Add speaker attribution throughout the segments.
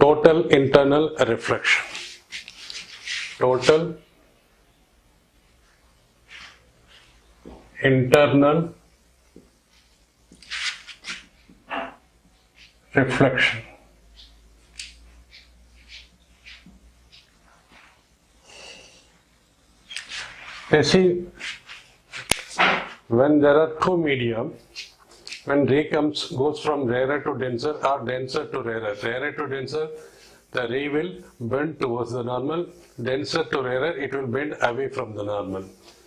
Speaker 1: total internal reflection. Total internal reflection. You see, when there are two media, when ray goes from rarer to denser or denser to rarer to denser, the ray will bend towards the normal. Denser to rarer, it will bend away from the normal.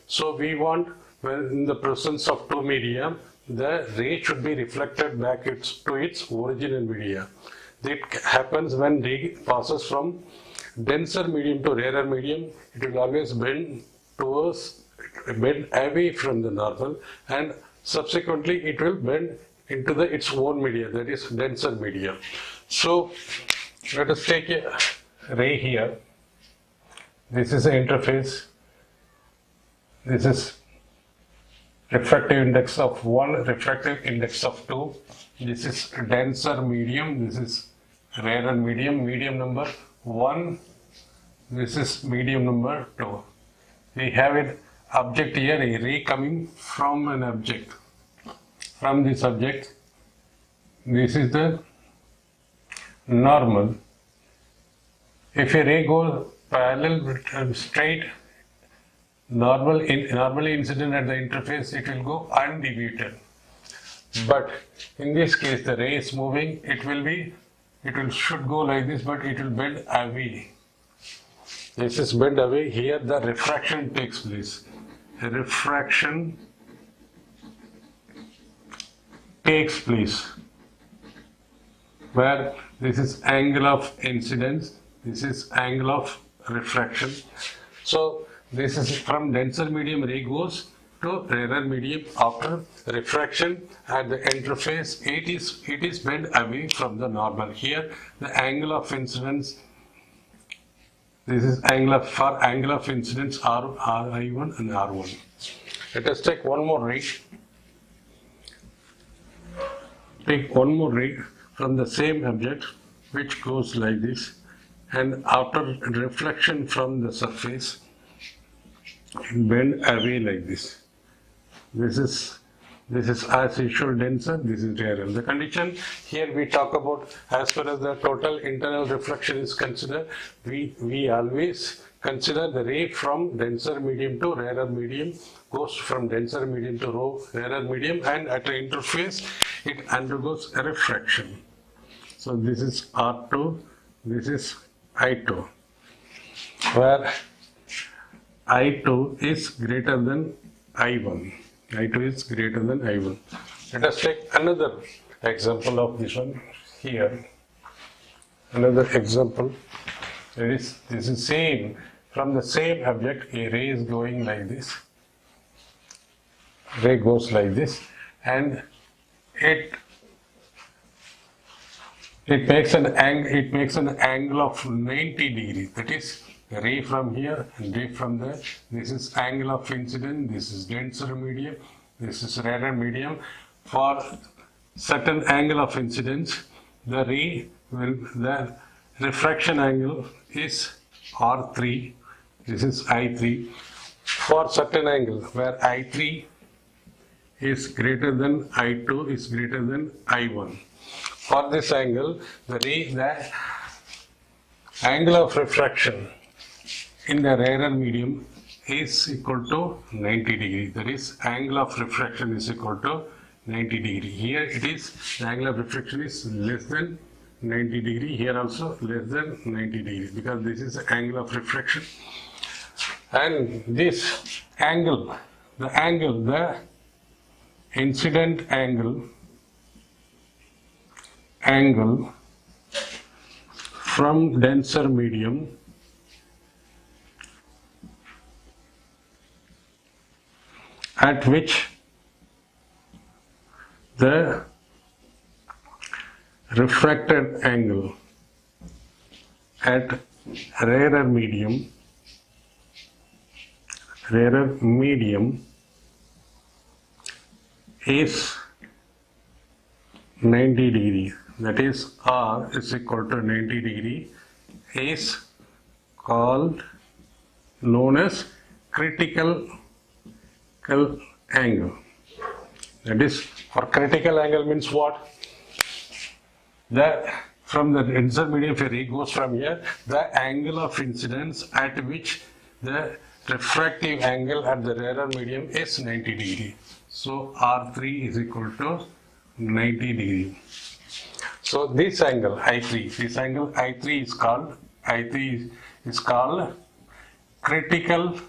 Speaker 1: So we want, when in the presence of two media, the ray should be reflected back to its original media. That happens when ray passes from denser medium to rarer medium. It will always bend away from the normal, and subsequently it will bend into its own media, that is denser media. So let us take a ray here. This is the interface. This is refractive index of 1, refractive index of 2. This is denser medium. This is rarer medium, medium number 1. This is medium number 2. We have an object here, a ray coming from an object. From this object, this is the normal. If a ray goes parallel straight, normally incident at the interface, it will go undeviated. But in this case, the ray is moving. Should go like this, but it will bend away. This is bent away. Here the refraction takes place. Refraction takes place where this is angle of incidence, this is angle of refraction. So this is from denser medium, ray goes to rarer medium. After refraction at the interface, it is bent away from the normal. Here the angle of incidence, this is angle of incidence I1 and R1. Let us take one more ray. Take one more ray from the same object which goes like this, and after reflection from the surface, it bend away like this. This is as usual denser, this is rarer. The condition here we talk about, as far as the total internal reflection is considered, we always consider the ray from denser medium to rarer medium, goes from denser medium to rarer medium, and at the interface it undergoes a refraction. So this is R2, this is I2, where I2 is greater than I1. I2 is greater than I1. Let us take another example of this one here. Another example. This is same, from the same object, a ray is going like this. Ray goes like this, and it makes an angle of 90 degrees. That is, ray from here and ray from there. This is angle of incidence, this is denser medium, this is rarer medium. For certain angle of incidence, the refraction angle is R3, this is I3. For certain angle where I3 is greater than I2 is greater than I1. For this angle, the angle of refraction in the rarer medium is equal to 90 degree. That is, angle of refraction is equal to 90 degree. Here it is, the angle of refraction is less than 90 degree. Here also less than 90 degree, because this is the angle of refraction. And this angle, the incident angle from denser medium at which the refracted angle at rarer medium is 90 degrees. that is R is equal to 90 degree, is called known as critical angle. That is, for critical angle means what? From the denser medium, if a ray goes from here, the angle of incidence at which the refractive angle at the rarer medium is 90 degree. So R3 is equal to 90 degree. So this angle I3, this angle I3 is called critical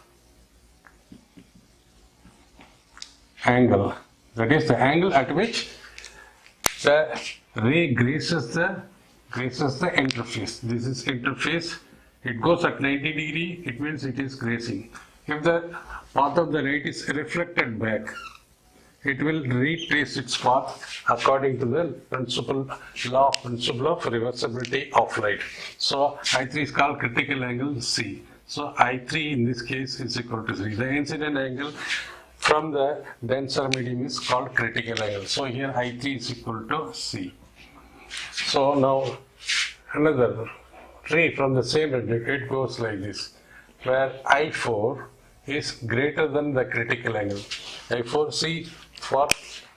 Speaker 1: angle. That is the angle at which the ray grazes the interface. This is interface. It goes at 90 degree. It means it is grazing. If the path of the light is reflected back, it will retrace its path according to the principle of reversibility of light. So I3 is called critical angle C. So I3 in this case is equal to 3. The incident angle from the denser medium is called critical angle. So here I3 is equal to C. So now another ray from the same object, it goes like this, where I4 is greater than the critical angle. I4, see, for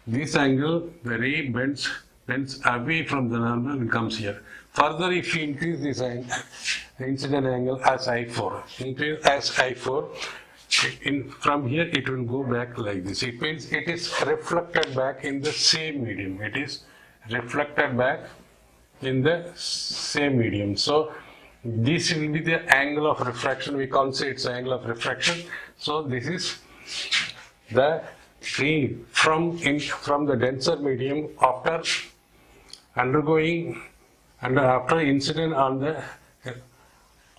Speaker 1: this angle, the ray bends away from the normal and comes here. Further, if you increase this angle, the incident angle as I4, from here it will go back like this. It means it is reflected back in the same medium. It is reflected back in the same medium. So this will be the angle of refraction. We can't say it's the angle of refraction. So this is the ray from the denser medium after incident on the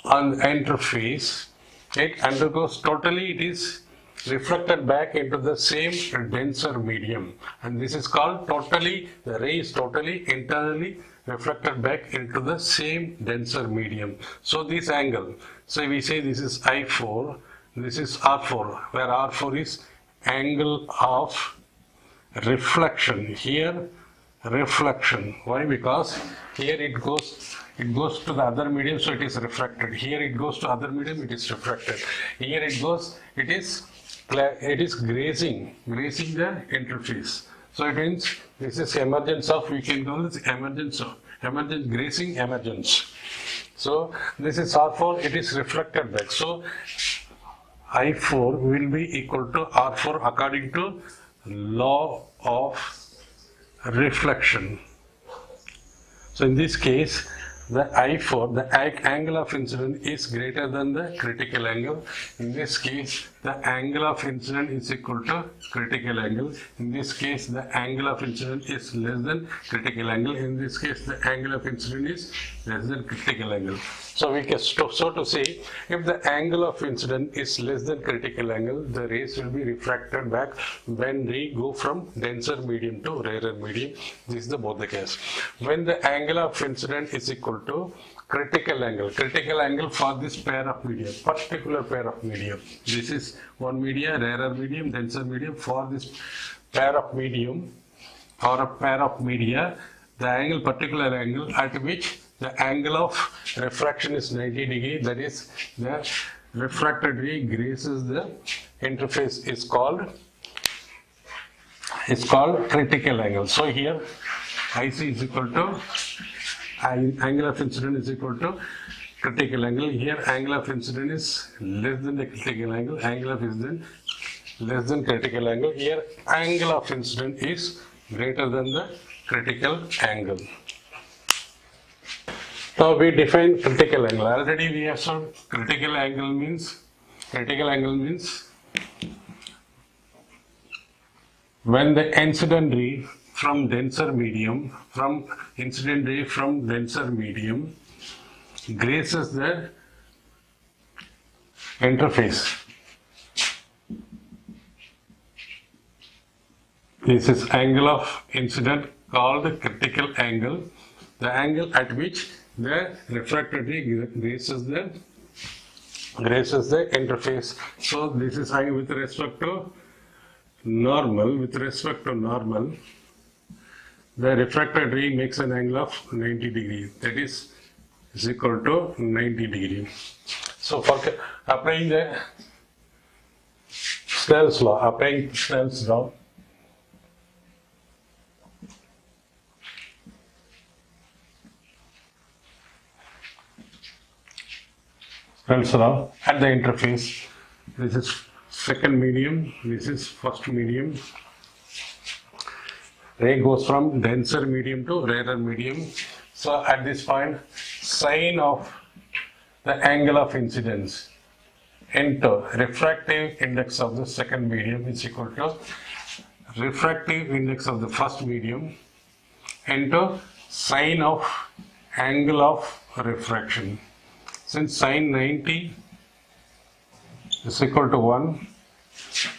Speaker 1: interface. It undergoes totally, it is reflected back into the same denser medium, and this is called totally, the ray is totally internally reflected back into the same denser medium. So this angle, so we say this is I4, this is R4, where R4 is angle of reflection. Here reflection, why? Because here it goes to the other medium, so it is refracted. Here it goes to other medium, it is refracted. Here it goes, it is grazing the interface. So it means this is emergence of, we can call this grazing emergence. So this is R4, it is reflected back. So I4 will be equal to R4 according to law of reflection. So in this case, the I4, the angle of incidence is greater than the critical angle. In this case, the angle of incidence is equal to critical angle. In this case, the angle of incidence is less than critical angle. In this case, the angle of incidence is less than critical angle. So we can to say, if the angle of incidence is less than critical angle, the rays will be refracted back when they go from denser medium to rarer medium. This is both the case. When the angle of incidence is equal to critical angle for this pair of media, particular pair of medium. This is one media, rarer medium, denser medium. For this pair of medium or a pair of media, the particular angle at which the angle of refraction is 90 degree, that is the refracted ray grazes the interface, is called critical angle. So here IC is equal to angle of incidence is equal to critical angle. Here angle of incidence is less than the critical angle, angle of incidence less than critical angle. Here angle of incidence is greater than the critical angle. Now we define critical angle. Already we have shown critical angle means when the incident ray from denser medium grazes the interface. This is angle of incident called critical angle, the angle at which the refracted ray grazes the interface. So this is with respect to normal, the refracted ray makes an angle of 90 degrees. That is equal to 90 degrees. So for applying the Snell's law, Snell's law, at the interface, this is second medium, this is first medium. Ray goes from denser medium to rarer medium. So at this point, sine of the angle of incidence into refractive index of the second medium is equal to refractive index of the first medium into sine of angle of refraction. Since sine 90 is equal to 1,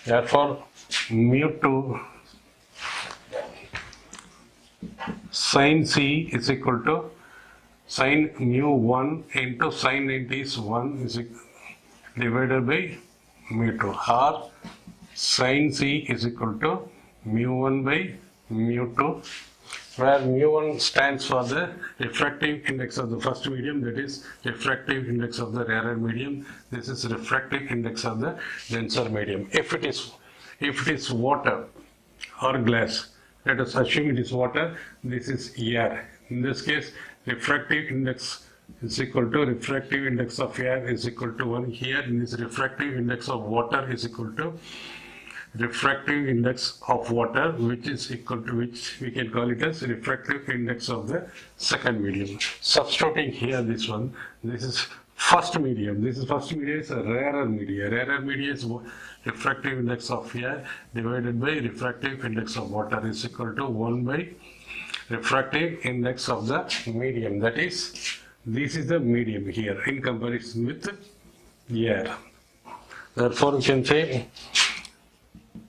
Speaker 1: therefore mu 2 sine C is equal to sine mu 1 into sine 90 is 1 is divided by mu 2, or sine C is equal to mu 1 by mu 2, where mu 1 stands for the refractive index of the first medium, that is refractive index of the rarer medium. This is refractive index of the denser medium. If it is water or glass, let us assume it is water, this is air. In this case, refractive index is equal to refractive index of air is equal to 1. Here in this refractive index of water is equal to refractive index of water, which is equal to, which we can call it as refractive index of the second medium. Substituting here this one, this is first medium. This is first medium is a rarer medium. Rarer medium is refractive index of air divided by refractive index of water is equal to 1 by refractive index of the medium. That is, this is the medium here in comparison with air. Therefore, we can say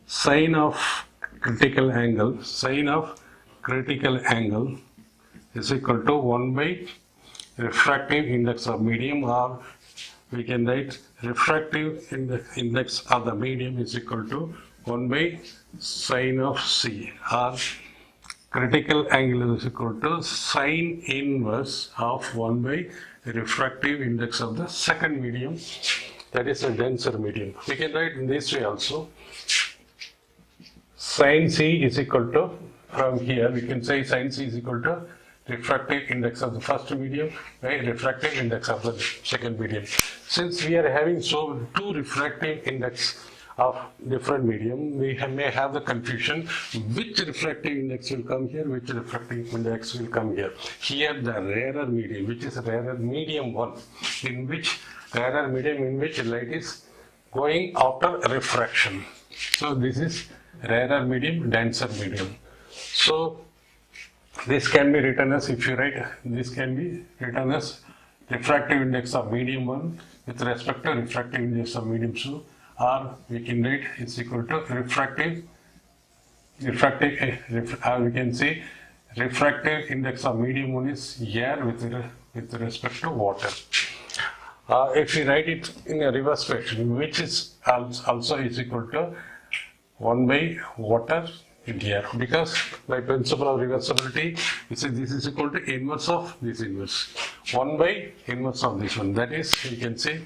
Speaker 1: sine of critical angle is equal to 1 by refractive index of medium, or we can write refractive index of the medium is equal to 1 by sine of C, or critical angle is equal to sine inverse of 1 by refractive index of the second medium, that is a denser medium. We can write in this way also. Sine C is equal to, from here we can say sine C is equal to refractive index of the first medium by refractive index of the second medium. Since we are having two refractive index of different medium, we may have the confusion which refractive index will come here, which refractive index will come here. Here the rarer medium, which is rarer medium 1, in which light is going after refraction. So this is rarer medium, denser medium. So this can be written as, if you write, this can be written as refractive index of medium 1 with respect to refractive index of medium 2, or we can write it's equal to we can say refractive index of medium 1 is air with respect to water. If we write it in a reverse fashion, which is also is equal to 1 by water into air, because by principle of reversibility, this is equal to inverse of this inverse, 1 by inverse of this one. That is, we can say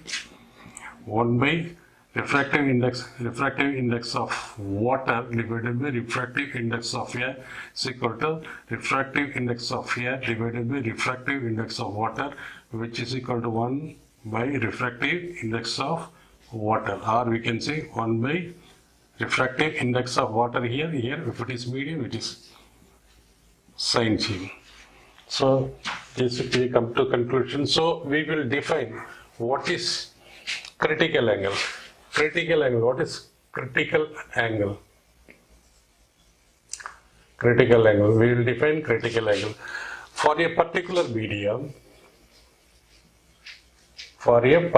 Speaker 1: 1 by refractive index of water divided by refractive index of air is equal to refractive index of air divided by refractive index of water, which is equal to 1 by refractive index of water, or we can say 1 by refractive index of water here, if it is medium, it is sine C. So this we come to conclusion. So we will define what is critical angle. What is critical angle? Critical angle. We will define critical angle for a particular medium. For a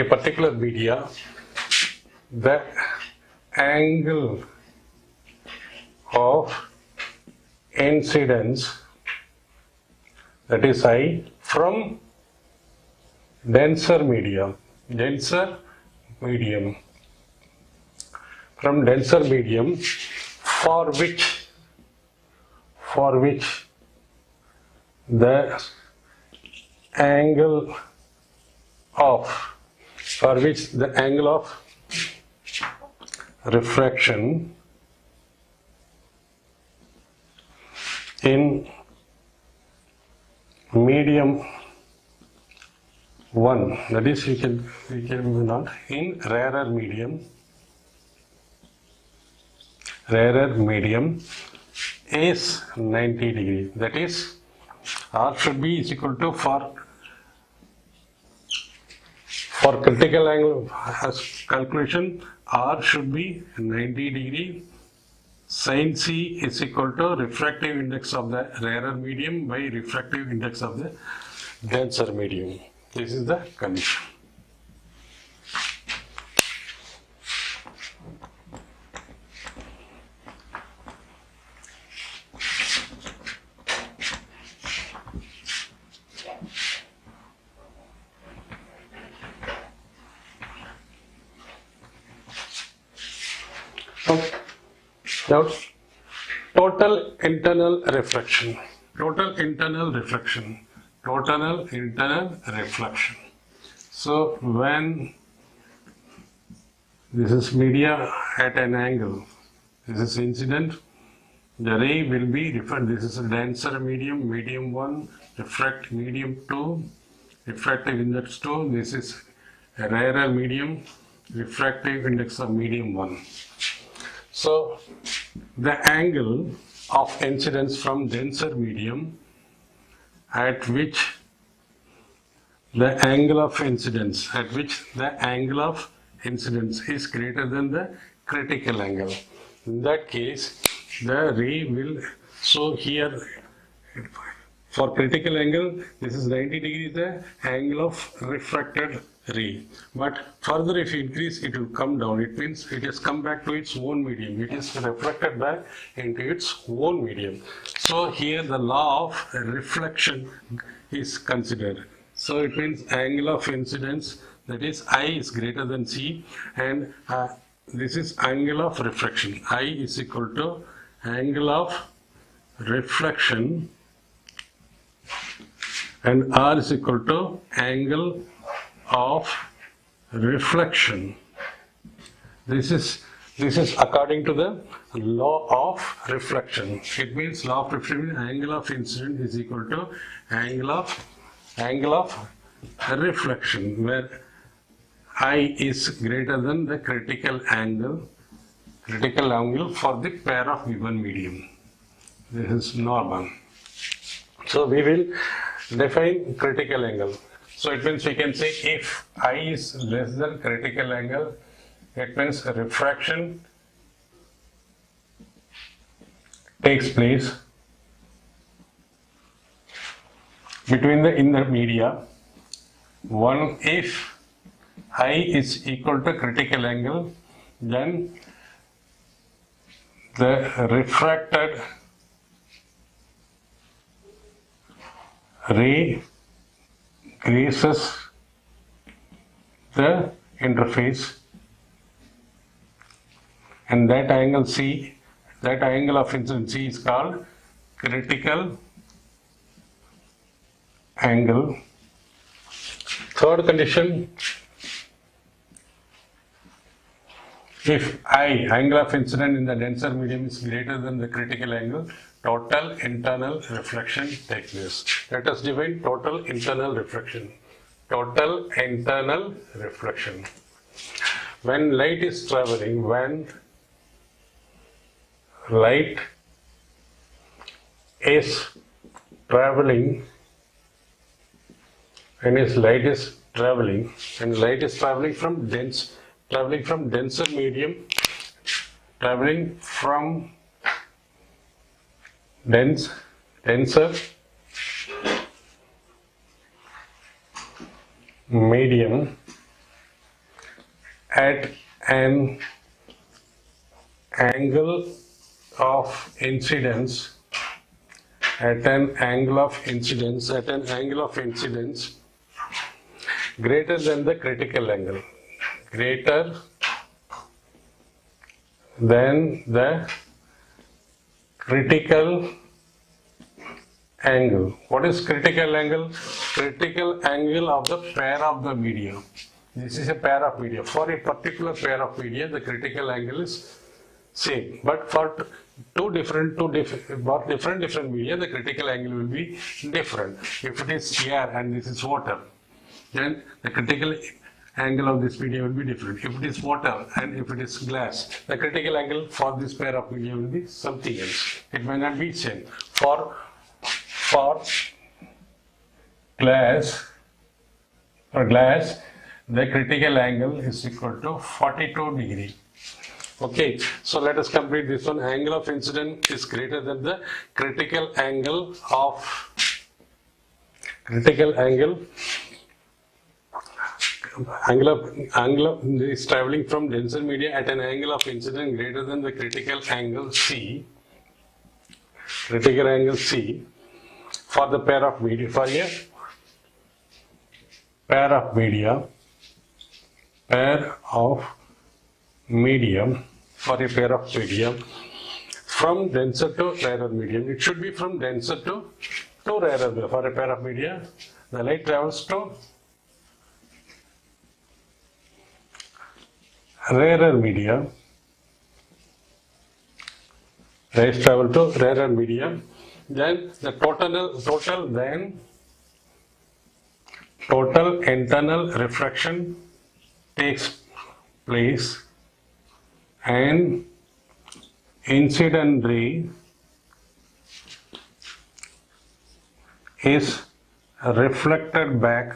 Speaker 1: particular medium, the angle of incidence, that is I, from denser medium, from denser medium for which the angle of refraction in medium 1, that is we can not in rarer medium is 90 degree. That is R should be is equal to for critical angle as calculation, R should be 90 degree. Sin C is equal to refractive index of the rarer medium by refractive index of the denser medium. This is the condition. Now, total internal reflection. So when this is media at an angle, this is incident, the ray will be different. This is a denser medium, medium 1, medium 2, refractive index 2. This is a rarer medium, refractive index of medium 1. So the angle of incidence from denser medium at which the angle of incidence is greater than the critical angle. In that case, the ray will, so here for critical angle, this is 90 degrees the angle of refracted ray. But further if you increase, it will come down. It means it has come back to its own medium. It is reflected back into its own medium. So here the law of reflection is considered. So it means angle of incidence, that is I is greater than C, and this is angle of reflection. I is equal to angle of reflection and R is equal to angle of reflection. This is according to the law of reflection. It means law of reflection, angle of incidence is equal to angle of reflection, where I is greater than the critical angle for the pair of given medium. This is normal. So we will define critical angle. So it means we can say if I is less than critical angle, it means refraction takes place between the inner media. One, if I is equal to critical angle, then the refracted ray grazes the interface, and that angle C, that angle of incidence C is called critical angle. Third condition, if I, angle of incidence in the denser medium, is greater than the critical angle, total internal reflection takes place. Let us define total internal reflection. Total internal reflection. When light is traveling, when light is traveling from denser medium, denser medium at an angle of incidence greater than the critical angle, greater than the critical angle. What is critical angle? Critical angle of the pair of the media. This is a pair of media. For a particular pair of media, the critical angle is same. But for different media, the critical angle will be different. If it is air and this is water, then the critical angle of this media will be different. If it is water and if it is glass, the critical angle for this pair of media will be something else. It may not be same. For glass, the critical angle is equal to 42 degree. Okay, so let us complete this one. Angle of incidence is greater than the critical angle is traveling from denser media at an angle of incidence greater than the critical angle C for the pair of media, for a pair of medium, from denser to rarer medium. It should be from denser to rarer. For a pair of media, the light travels to rarer media. Rays travel to rarer medium. Then the total internal refraction takes place and incident ray is reflected back.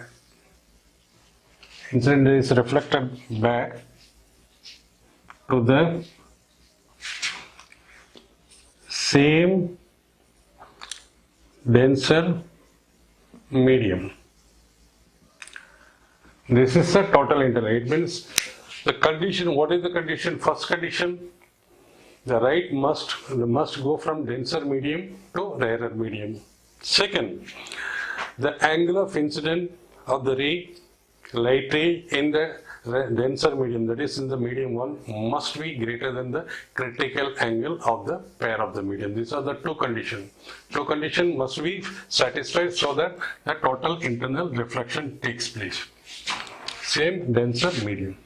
Speaker 1: Incident ray is reflected back to the same denser medium. This is the total internal. It means the condition. What is the condition? First condition, the light must go from denser medium to rarer medium. Second, the angle of incidence of the light ray in the denser medium, that is in the medium 1, must be greater than the critical angle of the pair of the medium. These are the two conditions. Two conditions must be satisfied so that the total internal reflection takes place. Same denser medium.